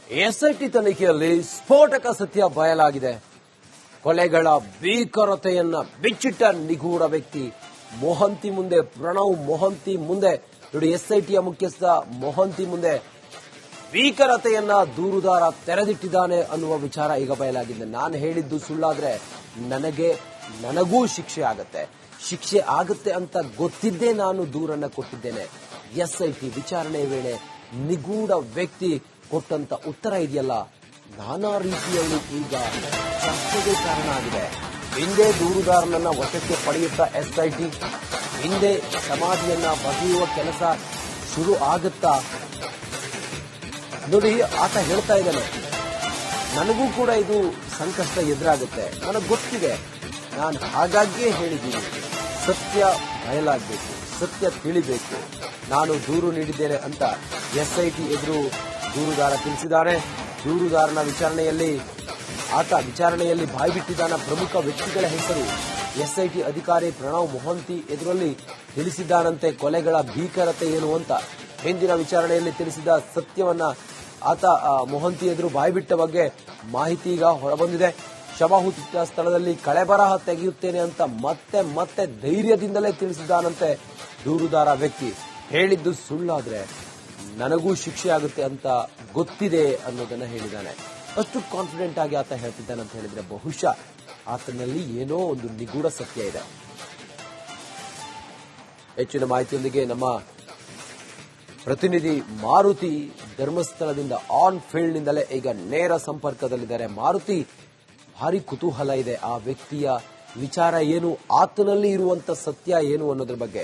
SIT ತನಿಖೆಯಲ್ಲಿ ಸ್ಫೋಟಕ ಸತ್ಯ ಬಯಲಾಗಿದೆ. ಕೊಲೆಗಳ ಭೀಕರತೆಯನ್ನ ಬಿಚ್ಚಿಟ್ಟ ನಿಗೂಢ ವ್ಯಕ್ತಿ ಮೊಹಂತಿ ಮುಂದೆ, ಪ್ರಣವ್ ಮೊಹಂತಿ ಮುಂದೆ ನೋಡಿ, ಎಸ್ಐಟಿಯ ಮುಖ್ಯಸ್ಥ ಮೊಹಂತಿ ಮುಂದೆ ಭೀಕರತೆಯನ್ನ ದೂರುದಾರ ತೆರೆದಿಟ್ಟಿದ್ದಾನೆ ಅನ್ನುವ ವಿಚಾರ ಈಗ ಬಯಲಾಗಿದೆ. ನಾನು ಹೇಳಿದ್ದು ಸುಳ್ಳಾದ್ರೆ ನನಗೂ ಶಿಕ್ಷೆ ಆಗುತ್ತೆ ಅಂತ ಗೊತ್ತಿದ್ದೇ ನಾನು ದೂರನ್ನ ಕೊಟ್ಟಿದ್ದೇನೆ. ಎಸ್ಐಟಿ ವಿಚಾರಣೆ ವೇಳೆ ನಿಗೂಢ ವ್ಯಕ್ತಿ ಕೊಟ್ಟಂತ ಉತ್ತರ ಇದೆಯಲ್ಲ, ನಾನಾ ರೀತಿಯಲ್ಲಿ ಈಗ ಚರ್ಚೆಗೆ ಕಾರಣ ಆಗಿದೆ. ಹಿಂದೆ ದೂರುದಾರನನ್ನ ವಶಕ್ಕೆ ಪಡೆಯುತ್ತಾ ಎಸ್ಐಟಿ, ಹಿಂದೆ ಸಮಾಧಿಯನ್ನ ಬಗೆಯುವ ಕೆಲಸ ಶುರು ಆಗುತ್ತಾ ನೋಡಿ. ಆತ ಹೇಳ್ತಾ ಇದ್ದಾನೆ, ನನಗೂ ಕೂಡ ಇದು ಸಂಕಷ್ಟ ಎದುರಾಗುತ್ತೆ, ನನಗೆ ಗೊತ್ತಿದೆ, ನಾನು ಹಾಗಾಗಿಯೇ ಹೇಳಿದ್ದೀನಿ, ಸತ್ಯ ಬಯಲಾಗಬೇಕು, ಸತ್ಯ ತಿಳಿಬೇಕು, ನಾನು ದೂರು ನೀಡಿದ್ದೇನೆ ಅಂತ ಎಸ್ಐಟಿ ಎದುರು ದೂರುದಾರ ತಿಳಿಸಿದ್ದಾರೆ. ದೂರುದಾರನ ವಿಚಾರಣೆಯಲ್ಲಿ ಬಾಯ್ಬಿಟ್ಟಿದ್ದಾನ ಪ್ರಮುಖ ವ್ಯಕ್ತಿಗಳ ಹೆಸರು ಎಸ್ಐಟಿ ಅಧಿಕಾರಿ ಪ್ರಣವ್ ಮೊಹಂತಿ ಎದುರಲ್ಲಿ ತಿಳಿಸಿದ್ದಾನಂತೆ. ಕೊಲೆಗಳ ಭೀಕರತೆ ಏನು ಅಂತ ಹಿಂದಿನ ವಿಚಾರಣೆಯಲ್ಲಿ ತಿಳಿಸಿದ ಸತ್ಯವನ್ನ ಆತ ಮೊಹಂತಿ ಎದುರು ಬಾಯ್ಬಿಟ್ಟ ಬಗ್ಗೆ ಮಾಹಿತಿ ಈಗ ಹೊರಬಂದಿದೆ. ಶವ ಹೂತಿದ್ದ ಸ್ಥಳದಲ್ಲಿ ಕಳೆಬರಹ ತೆಗೆಯುತ್ತೇನೆ ಅಂತ ಮತ್ತೆ ಧೈರ್ಯದಿಂದಲೇ ತಿಳಿಸಿದ್ದಾನಂತೆ ದೂರುದಾರ ವ್ಯಕ್ತಿ. ಹೇಳಿದ್ದು ಸುಳ್ಳಾದ್ರೆ ನನಗೂ ಶಿಕ್ಷೆ ಆಗುತ್ತೆ ಅಂತ ಗೊತ್ತಿದೆ ಅನ್ನೋದನ್ನ ಹೇಳಿದ್ದಾನೆ. ಅಷ್ಟು ಕಾನ್ಫಿಡೆಂಟ್ ಆಗಿ ಆತ ಹೇಳ್ತಿದ್ದಾನೆ ಅಂತ ಹೇಳಿದ್ರೆ ಬಹುಶಃ ಆತನಲ್ಲಿ ಏನೋ ಒಂದು ನಿಗೂಢ ಸತ್ಯ ಇದೆ. ಹೆಚ್ಚಿನ ಮಾಹಿತಿಯೊಂದಿಗೆ ನಮ್ಮ ಪ್ರತಿನಿಧಿ ಮಾರುತಿ ಧರ್ಮಸ್ಥಳದಿಂದ ಆನ್ ಫೀಲ್ಡ್ ನಿಂದಲೇ ಈಗ ನೇರ ಸಂಪರ್ಕದಲ್ಲಿದ್ದಾರೆ. ಮಾರುತಿ, ಭಾರಿ ಕುತೂಹಲ ಇದೆ ಆ ವ್ಯಕ್ತಿಯ ವಿಚಾರ ಏನು, ಆತನಲ್ಲಿ ಇರುವಂತ ಸತ್ಯ ಏನು ಅನ್ನೋದ್ರ ಬಗ್ಗೆ.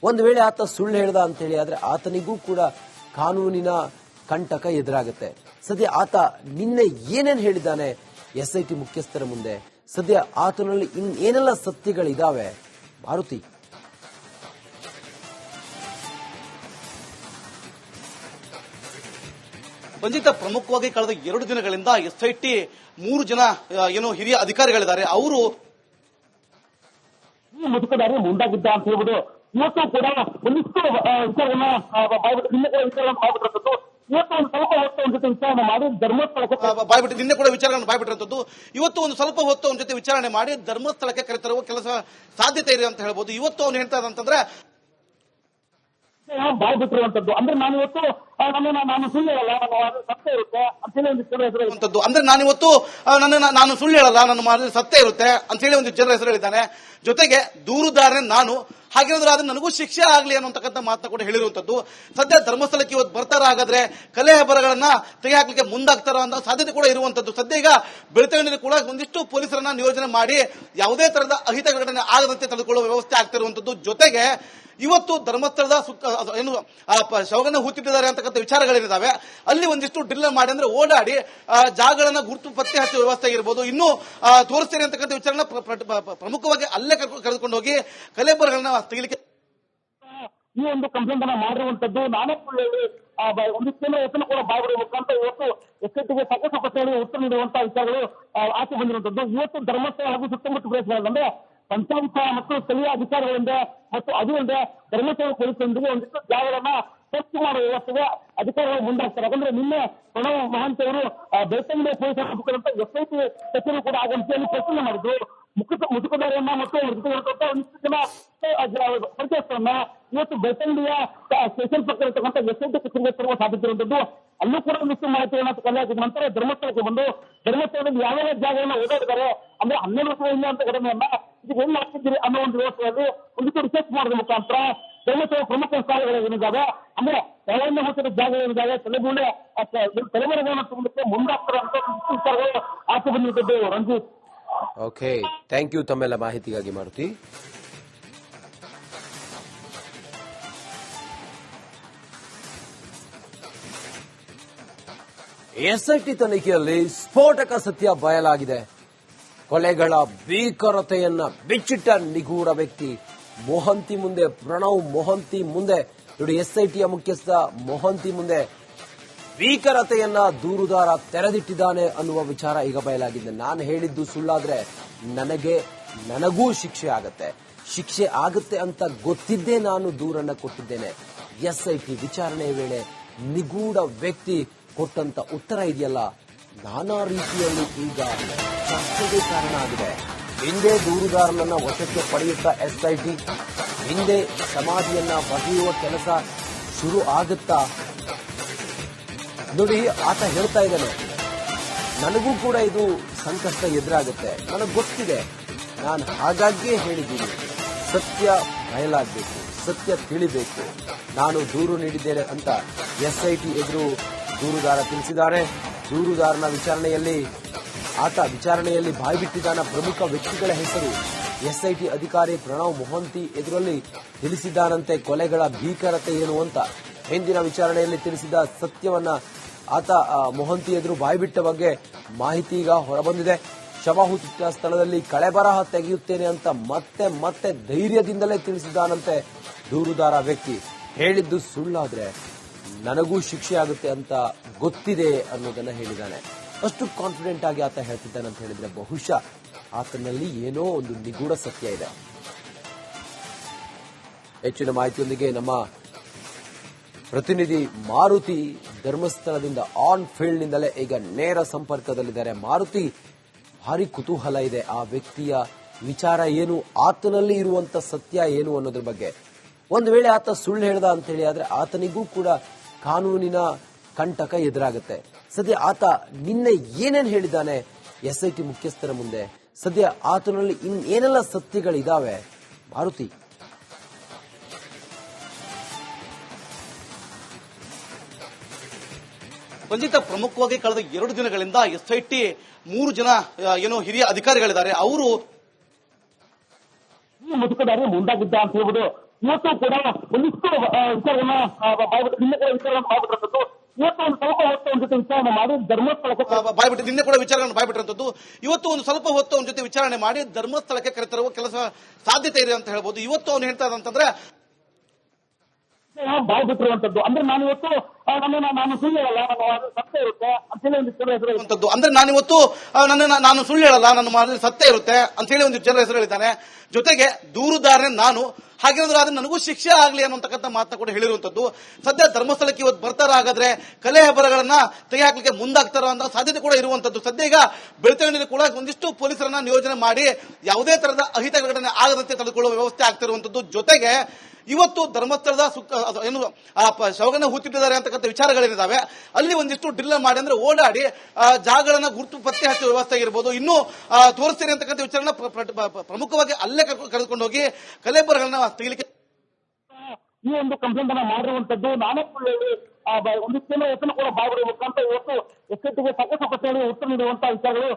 ಒಂದು ವೇಳೆ ಆತ ಸುಳ್ಳು ಹೇಳ್ದ ಅಂತ ಹೇಳಿ ಆದ್ರೆ ಆತನಿಗೂ ಕೂಡ ಕಾನೂನಿನ ಕಂಟಕ ಎದುರಾಗುತ್ತೆ. ಸದ್ಯ ಆತ ನಿನ್ನೆ ಏನೇನು ಹೇಳಿದ್ದಾನೆ ಎಸ್ಐಟಿ ಮುಖ್ಯಸ್ಥರ ಮುಂದೆ, ಸದ್ಯ ಆತನಲ್ಲಿ ಏನೆಲ್ಲ ಸತ್ಯಗಳಿದಾವೆ ಮಾರುತಿ? ಬಂಧಿತ ಪ್ರಮುಖವಾಗಿ ಕಳೆದ 2 ದಿನಗಳಿಂದ ಎಸ್ಐಟಿ 3 ಜನ ಹಿರಿಯ ಅಧಿಕಾರಿಗಳಿದ್ದಾರೆ. ಅವರು ಮುದುಕದಾರಿ ಮುಂದಾಗಿದ್ದ ಅಂತ ಹೇಳ್ಬೋದು. ಇವತ್ತು ಕೂಡ ಒಂದಿಷ್ಟು ವಿಚಾರವನ್ನ ಬಾಯ್ಬಿಟ್ಟಿರುವಂತದ್ದು. ಇವತ್ತು ಒಂದು ಸ್ವಲ್ಪ ಹೊತ್ತು ಒಂದ್ ಜೊತೆ ವಿಚಾರಣೆ ಮಾಡಿ ಧರ್ಮಸ್ಥಳಕ್ಕೆ ನಿನ್ನೆ ಕೂಡ ವಿಚಾರಗಳನ್ನು ಬಾಯ್ಬಿಟ್ಟಿರುವಂತದ್ದು. ಇವತ್ತು ಒಂದು ಸ್ವಲ್ಪ ಹೊತ್ತು ಅವನ ಜೊತೆ ವಿಚಾರಣೆ ಮಾಡಿ ಧರ್ಮಸ್ಥಳಕ್ಕೆ ಕರೆತರುವ ಕೆಲಸ ಸಾಧ್ಯತೆ ಇದೆ ಅಂತ ಹೇಳ್ಬೋದು. ಇವತ್ತು ಅವನು ಹೇಳ್ತಾ ಇದ್ದಂತಂದ್ರೆ ಬಾಯ್ಬಿಟ್ಟಿರುವಂತದ್ದು. ಅಂದ್ರೆ ನಾನು ಇವತ್ತು ನಾನು ಸುಳ್ಳು ಹೇಳಲ್ಲ, ನನ್ನ ಸತ್ಯ ಇರುತ್ತೆ ಅಂತೇಳಿ ಒಂದು ಹೆಸರು. ಅಂದ್ರೆ ನಾನಿವತ್ತು ನಾನು ಸುಳ್ಳು ಹೇಳಲ್ಲ, ನನ್ನ ಮಾತಿನಲ್ಲಿ ಸತ್ಯ ಇರುತ್ತೆ ಅಂತ ಹೇಳಿ ಒಂದು ಜನರ ಹೆಸರು ಹೇಳಿದ್ದಾನೆ. ಜೊತೆಗೆ ದೂರುದಾರನೇ ನಾನು, ಹಾಗೇನಾದ್ರೂ ಆದ್ರೆ ನನಗೂ ಶಿಕ್ಷೆ ಆಗ್ಲಿ ಅನ್ನೋತಕ್ಕಂಥ ಮಾತನ್ನ ಕೂಡ ಹೇಳಿರುವಂತದ್ದು. ಸದ್ಯ ಧರ್ಮಸ್ಥಳಕ್ಕೆ ಇವತ್ತು ಬರ್ತಾರ, ಹಾಗಾದ್ರೆ ಕಲೆ ಹಬ್ಬರಗಳನ್ನ ತೆಗೆಹಾಕ್ಲಿಕ್ಕೆ ಮುಂದಾಗ್ತಾರ ಅಂತ ಸಾಧ್ಯತೆ ಕೂಡ ಇರುವಂತದ್ದು. ಸದ್ಯ ಈಗ ಬೆಳ್ತಂಗಡಿಯಲ್ಲಿ ಕೂಡ ಒಂದಿಷ್ಟು ಪೊಲೀಸರನ್ನ ನಿಯೋಜನೆ ಮಾಡಿ ಯಾವುದೇ ತರಹದ ಅಹಿತ ಘಟನೆ ಆಗದಂತೆ ತಡೆದುಕೊಳ್ಳುವ ವ್ಯವಸ್ಥೆ ಆಗ್ತಿರುವಂತದ್ದು. ಜೊತೆಗೆ ಇವತ್ತು ಧರ್ಮಸ್ಥಳದ ಏನು ಶವಗಳನ್ನ ಹೂತಿಟ್ಟಿದ್ದಾರೆ ಅಂತಕ್ಕಂಥ ವಿಚಾರಗಳೇನಿದಾವೆ, ಅಲ್ಲಿ ಒಂದಿಷ್ಟು ಡ್ರಿಲ್ ಮಾಡಿ ಅಂದ್ರೆ ಓಡಾಡಿ ಜಾಗಗಳನ್ನ ಗುರುತು ಪತ್ತೆ ಹಚ್ಚುವ ವ್ಯವಸ್ಥೆ ಇರಬಹುದು. ಇನ್ನು ತೋರಿಸ್ತೇನೆ ಅಂತಕ್ಕಂಥ ವಿಚಾರನ ಪ್ರಮುಖವಾಗಿ ಅಲ್ಲೇ ಕರೆದುಕೊಂಡು ಹೋಗಿ ಕಲೆಬರಗಳನ್ನ ತೆಗಿಲಿಕ್ಕೆ ಈ ಒಂದು ಕಂಪ್ಲೇಂಟ್ ಅನ್ನ ಮಾಡಿರುವಂತದ್ದು. ನಾನೇ ಒಂದಿಷ್ಟು ಹೆಸರು ಕೂಡ ಬಾಯ್ಬಿಡಬೇಕಂತ ಇವತ್ತು ಎಸ್ಐಟಿಗೆ ಸಾಕಷ್ಟು ಹೇಳಿ ಉತ್ತರ ನೀಡುವಂತ ವಿಚಾರಗಳು ಆಚೆ ಬಂದಿರುವಂತದ್ದು. ಇವತ್ತು ಧರ್ಮಸ್ಥಳ ಹಾಗೂ ಸುತ್ತಮುತ್ತ ಪ್ರದೇಶಗಳಂದ್ರೆ ಪಂಚಾಯತ್ ಮತ್ತು ಸ್ಥಳೀಯ ಅಧಿಕಾರಿಗಳಿಂದ ಮತ್ತು ಅದು ಅಲ್ಲದೆ ಧರ್ಮಸ್ಥಳ ಪೊಲೀಸರೊಂದಿಗೆ ಒಂದಿಷ್ಟು ಜಾಗಗಳನ್ನ ಸ್ವಚ್ಛ ಮಾಡುವ ವ್ಯವಸ್ಥೆಗೆ ಅಧಿಕಾರಿಗಳು ಮುಂದಾಗ್ತಾರೆ. ಯಾಕಂದ್ರೆ ನಿನ್ನೆ ಪ್ರಣವ್ ಮಹಾಂತಿ ಅವರು ಬೆಳ್ತಂಗಡಿ ಪೊಲೀಸರ ಎಸ್ಐಟಿ ಕಚೇರಿ ಕೂಡ ಆಗಮಿಸಿ ಅಲ್ಲಿ ಪ್ರಶ್ನೆ ಮಾಡಿದ್ರು. ಮುದುಕದಾರಿಯನ್ನ ಮತ್ತು ಒಂದಿಷ್ಟು ಜನ ಪರಿಚಯಸ್ಥರನ್ನ ಇವತ್ತು ಬೆಳ್ತಂಗಡಿಯ ಸ್ಟೇಷನ್ ಪಕ್ಕ ಇರತಕ್ಕಂಥ ಎಸ್ಐಟಿ ಕಚೇರಿಗೆ ತರುವ ಸಾಧ್ಯತೆ ಇರುವಂತದ್ದು. ಅಲ್ಲೂ ಕೂಡ ಒಂದಿಷ್ಟು ಮಾಹಿತಿಗಳನ್ನ ಕಲೆ ಹಾಕಿದ ನಂತರ ಧರ್ಮಸ್ಥಳಕ್ಕೆ ಬಂದು ಧರ್ಮಸ್ಥಳದಲ್ಲಿ ಯಾವ್ಯಾವ ಜಾಗಗಳನ್ನ ಓಡಾಡಿದ್ದಾರೆ, ಅಂದ್ರೆ 12 ವರ್ಷದಿಂದ ಅಂತ ಘಟನೆಯನ್ನ ಇದಕ್ಕೆ ಏನ್ ಹಾಕಿದ್ದೀರಿ ಅನ್ನೋ ಒಂದು ವ್ಯವಸ್ಥೆಯಲ್ಲಿ ಒಂದಿಷ್ಟು ರಿಸರ್ಚ್ ಮಾಡೋದ್ರ ಮುಖಾಂತರ ಧರ್ಮಸ್ಥಳ ಪ್ರಮುಖ ಸ್ಥಳಗಳೇನಿದ್ದಾವೆ, ಅಂದ್ರೆ ಯಾವನ್ನ ಹೋಗ್ತಿರೋ ಜಾಗಗಳೇನಿದ್ದಾವೆ, ತಲೆಮರೆಗಳನ್ನ ತುಂಬಲಿಕ್ಕೆ ಮುಂದಾಗ್ತಾರೆ ಅಂತ ವಿಚಾರಗಳು ಆಚೆ ಬಂದಿರುತ್ತದೆ. ರಂಜಿತ್, ಓಕೆ, ಥ್ಯಾಂಕ್ ಯು ತಮ್ಮೆಲ್ಲ ಮಾಹಿತಿಗಾಗಿ ಮಾರುತಿ. ಎಸ್ಐಟಿ ತನಿಖೆಯಲ್ಲಿ ಸ್ಫೋಟಕ ಸತ್ಯ ಬಯಲಾಗಿದೆ. ಕೊಲೆಗಳ ಭೀಕರತೆಯನ್ನ ಬಿಚ್ಚಿಟ್ಟ ನಿಗೂಢ ವ್ಯಕ್ತಿ ಮೊಹಂತಿ ಮುಂದೆ, ಪ್ರಣವ್ ಮೊಹಂತಿ ಮುಂದೆ ನೋಡಿ, ಎಸ್ಐಟಿಯ ಮುಖ್ಯಸ್ಥ ಮೊಹಂತಿ ಮುಂದೆ ಭೀಕರತೆಯನ್ನ ದೂರುದಾರ ತೆರೆದಿಟ್ಟಿದ್ದಾನೆ ಅನ್ನುವ ವಿಚಾರ ಈಗ ಬಯಲಾಗಿದೆ. ನಾನು ಹೇಳಿದ್ದು ಸುಳ್ಳಾದ್ರೆ ನನಗೂ ಶಿಕ್ಷೆ ಆಗುತ್ತೆ ಅಂತ ಗೊತ್ತಿದ್ದೇ ನಾನು ದೂರನ್ನ ಕೊಟ್ಟಿದ್ದೇನೆ. ಎಸ್ಐಟಿ ವಿಚಾರಣೆ ವೇಳೆ ನಿಗೂಢ ವ್ಯಕ್ತಿ ಕೊಟ್ಟಂತ ಉತ್ತರ ಇದೆಯಲ್ಲ ನಾನಾ ರೀತಿಯಲ್ಲಿ ಈಗ ಚರ್ಚೆಗೆ ಕಾರಣ ಆಗಿದೆ. ಹಿಂದೆ ದೂರುದಾರನನ್ನ ವಶಕ್ಕೆ ಪಡೆಯುತ್ತಾ ಎಸ್ಐಟಿ, ಹಿಂದೆ ಸಮಾಧಿಯನ್ನ ಬಗೆಯುವ ಕೆಲಸ ಶುರು ಆಗುತ್ತಾ? ನೋಡಿ, ಆತ ಹೇಳ್ತಾ ಇದ್ದಾನೆ, ನನಗೂ ಕೂಡ ಇದು ಸಂಕಷ್ಟ ಎದುರಾಗುತ್ತೆ, ನನಗೆ ಗೊತ್ತಿದೆ, ನಾನು ಹಾಗಾಗಿಯೇ ಹೇಳಿದ್ದೀನಿ, ಸತ್ಯ ಬಯಲಾಗಬೇಕು, ಸತ್ಯ ತಿಳಿಬೇಕು, ನಾನು ದೂರು ನೀಡಿದ್ದೇನೆ ಅಂತ ಎಸ್ಐಟಿ ಎದುರು ದೂರುದಾರ ತಿಳಿಸಿದ್ದಾರೆ. ದೂರುದಾರನ ವಿಚಾರಣೆಯಲ್ಲಿ ಬಾಯ್ಬಿಟ್ಟಿದ್ದಾನ ಪ್ರಮುಖ ವ್ಯಕ್ತಿಗಳ ಹೆಸರು ಎಸ್ಐಟಿ ಅಧಿಕಾರಿ ಪ್ರಣವ್ ಮೊಹಂತಿ ಎದುರಲ್ಲಿ ತಿಳಿಸಿದ್ದಾನಂತೆ. ಕೊಲೆಗಳ ಭೀಕರತೆ ಏನು ಅಂತ ಹಿಂದಿನ ವಿಚಾರಣೆಯಲ್ಲಿ ತಿಳಿಸಿದ ಸತ್ಯವನ್ನ ಆತ ಮೊಹಂತಿ ಎದುರು ಬಾಯ್ಬಿಟ್ಟ ಬಗ್ಗೆ ಮಾಹಿತಿ ಈಗ ಹೊರಬಂದಿದೆ. ಶವ ಹೂತಿಟ್ಟ ಸ್ಥಳದಲ್ಲಿ ಕಳೆಬರಹ ತೆಗೆಯುತ್ತೇನೆ ಅಂತ ಮತ್ತೆ ಧೈರ್ಯದಿಂದಲೇ ತಿಳಿಸಿದ್ದಾನಂತೆ ದೂರುದಾರ ವ್ಯಕ್ತಿ. ಹೇಳಿದ್ದು ಸುಳ್ಳಾದ್ರೆ ನನಗೂ ಶಿಕ್ಷೆ ಆಗುತ್ತೆ ಅಂತ ಗೊತ್ತಿದೆ ಅನ್ನೋದನ್ನ ಹೇಳಿದ್ದಾನೆ. ಅಷ್ಟು ಕಾನ್ಫಿಡೆಂಟ್ ಆಗಿ ಆತ ಹೇಳ್ತಿದ್ದಾನೆ ಅಂತ ಹೇಳಿದ್ರೆ ಬಹುಶಃ ಆತನಲ್ಲಿ ಏನೋ ಒಂದು ನಿಗೂಢ ಸತ್ಯ ಇದೆ. ಹೆಚ್ಚಿನ ಮಾಹಿತಿಯೊಂದಿಗೆ ನಮ್ಮ ಪ್ರತಿನಿಧಿ ಮಾರುತಿ ಧರ್ಮಸ್ಥಳದಿಂದ ಆನ್ ಫೀಲ್ಡ್ ನಿಂದಲೇ ಈಗ ನೇರ ಸಂಪರ್ಕದಲ್ಲಿದ್ದಾರೆ. ಮಾರುತಿ, ಭಾರಿ ಕುತೂಹಲ ಇದೆ ಆ ವ್ಯಕ್ತಿಯ ವಿಚಾರ ಏನು, ಆತನಲ್ಲಿ ಇರುವಂತ ಸತ್ಯ ಏನು ಅನ್ನೋದ್ರ ಬಗ್ಗೆ. ಒಂದು ವೇಳೆ ಆತ ಸುಳ್ಳು ಹೇಳ್ದ ಅಂತ ಹೇಳಿ ಆದ್ರೆ ಆತನಿಗೂ ಕೂಡ ಕಾನೂನಿನ ಕಂಟಕ ಎದುರಾಗುತ್ತೆ. ಸದ್ಯ ಆತ ನಿನ್ನೆ ಏನೇನು ಹೇಳಿದ್ದಾನೆ ಎಸ್ಐಟಿ ಮುಖ್ಯಸ್ಥರ ಮುಂದೆ, ಸದ್ಯ ಆತನಲ್ಲಿ ಏನೆಲ್ಲ ಸತ್ಯಗಳಿದಾವೆ ಮಾರುತಿ? ರಂಜಿತ, ಪ್ರಮುಖವಾಗಿ ಕಳೆದ 2 ದಿನಗಳಿಂದ ಎಸ್ಐಟಿ 3 ಜನ ಹಿರಿಯ ಅಧಿಕಾರಿಗಳಿದ್ದಾರೆ. ಅವರು ಮುದುಕದಾರಿ ಮುಂದಾಗಿದ್ದ ಅಂತ ಹೇಳ್ಬೋದು. ಇವತ್ತು ಕೂಡ ಒಂದಿಷ್ಟು ವಿಚಾರವನ್ನ ಬಾಯ್ಬಿಟ್ಟಿರುವಂತದ್ದು. ಇವತ್ತು ಒಂದು ಸ್ವಲ್ಪ ಹೊತ್ತು ಅವನ ಜೊತೆ ವಿಚಾರಣೆ ಮಾಡಿ ಧರ್ಮಸ್ಥಳಕ್ಕೆ ನಿನ್ನೆ ಕೂಡ ವಿಚಾರಗಳನ್ನು ಬಾಯ್ಬಿಟ್ಟಿರುವಂತದ್ದು. ಇವತ್ತು ಒಂದು ಸ್ವಲ್ಪ ಹೊತ್ತು ಅವನ ಜೊತೆ ವಿಚಾರಣೆ ಮಾಡಿ ಧರ್ಮಸ್ಥಳಕ್ಕೆ ಕರೆತರುವ ಕೆಲಸ ಸಾಧ್ಯತೆ ಇದೆ ಅಂತ ಹೇಳ್ಬೋದು. ಇವತ್ತು ಅವನು ಹೇಳ್ತಾ ಇದ್ದಂತಂದ್ರೆ ಬಾಯ್ಬಿಟ್ಟಿರುವಂತದ್ದು. ಅಂದ್ರೆ ನಾನು ಇವತ್ತು ನಾನು ಸುಳ್ಳು ಹೇಳಲ್ಲ, ನಾನು ಸತ್ಯ ಇರುತ್ತೆ ಅಂತ ಹೇಳಿ ಒಂದು ಅಂದ್ರೆ ನಾನು ಸುಳ್ಳು ಹೇಳಲ್ಲ, ನನ್ನ ಮಾತಲ್ಲಿ ಸತ್ಯ ಇರುತ್ತೆ ಅಂತ ಹೇಳಿ ಒಂದು ಜನರ ಹೆಸರು ಹೇಳಿದ್ದಾನೆ. ಜೊತೆಗೆ ದೂರುದಾರನೇ ನಾನು, ಹಾಗೇನಾದ್ರೂ ಆದ್ರೆ ನನಗೂ ಶಿಕ್ಷೆ ಆಗ್ಲಿ ಅನ್ನೋಂತಕ್ಕಂಥ ಮಾತನ್ನ ಕೂಡ ಹೇಳಿರುವಂತದ್ದು. ಸದ್ಯ ಧರ್ಮಸ್ಥಳಕ್ಕೆ ಇವತ್ತು ಬರ್ತಾರ, ಹಾಗಾದ್ರೆ ಕಲೆ ಹೆಬ್ಬರಗಳನ್ನ ತೆಗೆ ಹಾಕ್ಲಿಕ್ಕೆ ಮುಂದಾಗ್ತಾರೋ ಅಂತ ಸಾಧ್ಯತೆ ಕೂಡ ಇರುವಂತದ್ದು. ಸದ್ಯ ಈಗ ಬೆಳ್ತಂಗಡಿಯಲ್ಲಿ ಕೂಡ ಒಂದಿಷ್ಟು ಪೊಲೀಸರನ್ನ ನಿಯೋಜನೆ ಮಾಡಿ ಯಾವುದೇ ತರಹದ ಅಹಿತ ಘಟನೆ ಆಗದಂತೆ ತಡೆದುಕೊಳ್ಳುವ ವ್ಯವಸ್ಥೆ ಆಗ್ತಿರುವಂತದ್ದು. ಜೊತೆಗೆ ಇವತ್ತು ಧರ್ಮಸ್ಥಳದ ಶವಗಳನ್ನ ಹೂತಿಟ್ಟಿದ್ದಾರೆ ಅಂತಕ್ಕಂಥ ವಿಚಾರಗಳೇನಿದಾವೆ, ಅಲ್ಲಿ ಒಂದಿಷ್ಟು ಡ್ರಿಲ್ ಮಾಡಿ ಅಂದ್ರೆ ಓಡಾಡಿ ಜಾಗಗಳನ್ನ ಗುರುತು ಪತ್ತೆ ಹಚ್ಚುವ ವ್ಯವಸ್ಥೆ ಆಗಿರ್ಬೋದು, ಇನ್ನೂ ತೋರಿಸ್ತೀನಿ ಅಂತಕ್ಕಂಥ ವಿಚಾರನ ಪ್ರಮುಖವಾಗಿ ಅಲ್ಲೇ ಕರೆದುಕೊಂಡು ಹೋಗಿ ಕಲೆಬರಗಳನ್ನ ತೆಗಿಲಿಕ್ಕೆ ಈ ಒಂದು ಕಂಪ್ಲೇಂಟ್ ಅನ್ನ ಮಾಡಿರುವಂತದ್ದು. ನಾನೇ ಒಂದಿಷ್ಟು ಹೆಸರು ಕೂಡ ಬಾಯ್ಬಿಡಬೇಕಂತ ಇವತ್ತು ಎಸ್ಐಟಿಗೆ ಸಾಕಷ್ಟು ಹೇಳಿ ಉತ್ತರ ನೀಡುವಂತ ವಿಚಾರಗಳು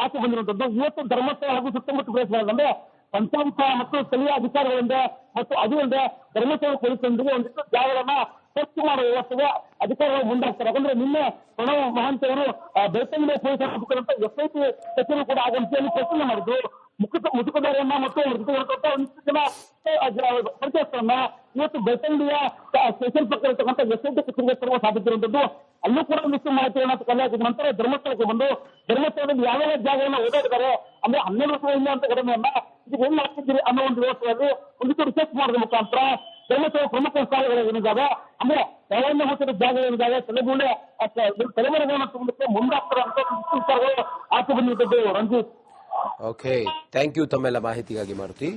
ಆಚೆ ಬಂದಿರುವಂತದ್ದು. ಇವತ್ತು ಧರ್ಮಸ್ಥಳ ಹಾಗೂ ಸುತ್ತಮುತ್ತ ಪ್ರದೇಶಗಳಂದ್ರೆ ಪಂಚಾಯತ್ ಮತ್ತು ಸ್ಥಳೀಯ ಅಧಿಕಾರಿಗಳಿಂದ ಮತ್ತು ಅದು ಅಲ್ಲದೆ ಧರ್ಮಸ್ಥಳ ಪೊಲೀಸರೊಂದಿಗೆ ಒಂದಿಷ್ಟು ಜಾಗಗಳನ್ನ ಸ್ವಚ್ಛ ಮಾಡುವ ವ್ಯವಸ್ಥೆಗೆ ಅಧಿಕಾರಿಗಳು ಮುಂದಾಗ್ತಾರೆ. ಯಾಕಂದ್ರೆ ನಿನ್ನೆ ಪ್ರಣವ್ ಮಹಾಂತಿ ಅವರು ಬೆಳ್ತಂಗಡಿ ಪೊಲೀಸರ ಮುಖಾಂತರ ಎಸ್ಐಟಿ ಕಚೇರಿ ಕೂಡ ಆಗಂತ ಪ್ರಶ್ನೆ ಮಾಡಿದ್ರು. ಮುದುಕದಾರಿಯನ್ನ ಮತ್ತು ಒಂದಿಷ್ಟು ಜನ ಪರಿಚಯಸ್ಥರನ್ನ ಇವತ್ತು ಬೆಳ್ತಂಗಡಿಯ ಸ್ಟೇಷನ್ ಪಕ್ಕ ಇರತಕ್ಕಂಥ ಎಸ್ಐಟಿ ಕಚೇರಿಗೆ ತರುವ ಸಾಧ್ಯತೆ ಇರುವಂತದ್ದು. ಅಲ್ಲೂ ಕೂಡ ಒಂದಿಷ್ಟು ಮಾಹಿತಿಗಳನ್ನ ಕಲೆ ಹಾಕಿದ ನಂತರ ಧರ್ಮಸ್ಥಳಕ್ಕೆ ಬಂದು ಧರ್ಮಸ್ಥಳದಲ್ಲಿ ಯಾವ್ಯಾವ ಜಾಗಗಳನ್ನ ಓಡಾಡಿದ್ದಾರೆ, ಅಂದ್ರೆ 12 ವರ್ಷ ಇಲ್ಲ ಅಂತ ಘಟನೆಯನ್ನ ಇದಕ್ಕೆ ಹೆಂಗ್ ಹಾಕಿದ್ದೀರಿ ಅನ್ನೋ ಒಂದು ವ್ಯವಸ್ಥೆಯಲ್ಲಿ ಒಂದಿಷ್ಟು ರಿಸರ್ಚ್ ಮಾಡೋದ್ರ ಮುಖಾಂತರ ಧರ್ಮಸ್ಥಳ ಪ್ರಮುಖ ಸ್ಥಳಗಳು ಏನಿದ್ದಾವೆ, ಅಂದ್ರೆ ಯಾವನ್ನ ಹೋಗ್ತಿರೋ ಜಾಗಗಳಿದ್ದಾವೆ, ತಲೆಮಾರುಗಳನ್ನ ತಗೊಳ್ಳಕ್ಕೆ ಮುಂದಾಗ್ತಾರೆ ಅಂತ ವಿಚಾರಗಳು ಆಚೆ ಬಂದಿದ್ದದ್ದು. ರಂಜಿತ್, ಓಕೆ, ಥ್ಯಾಂಕ್ ಯು ತಮ್ಮೆಲ್ಲ ಮಾಹಿತಿಗಾಗಿ ಮಾರುತಿ.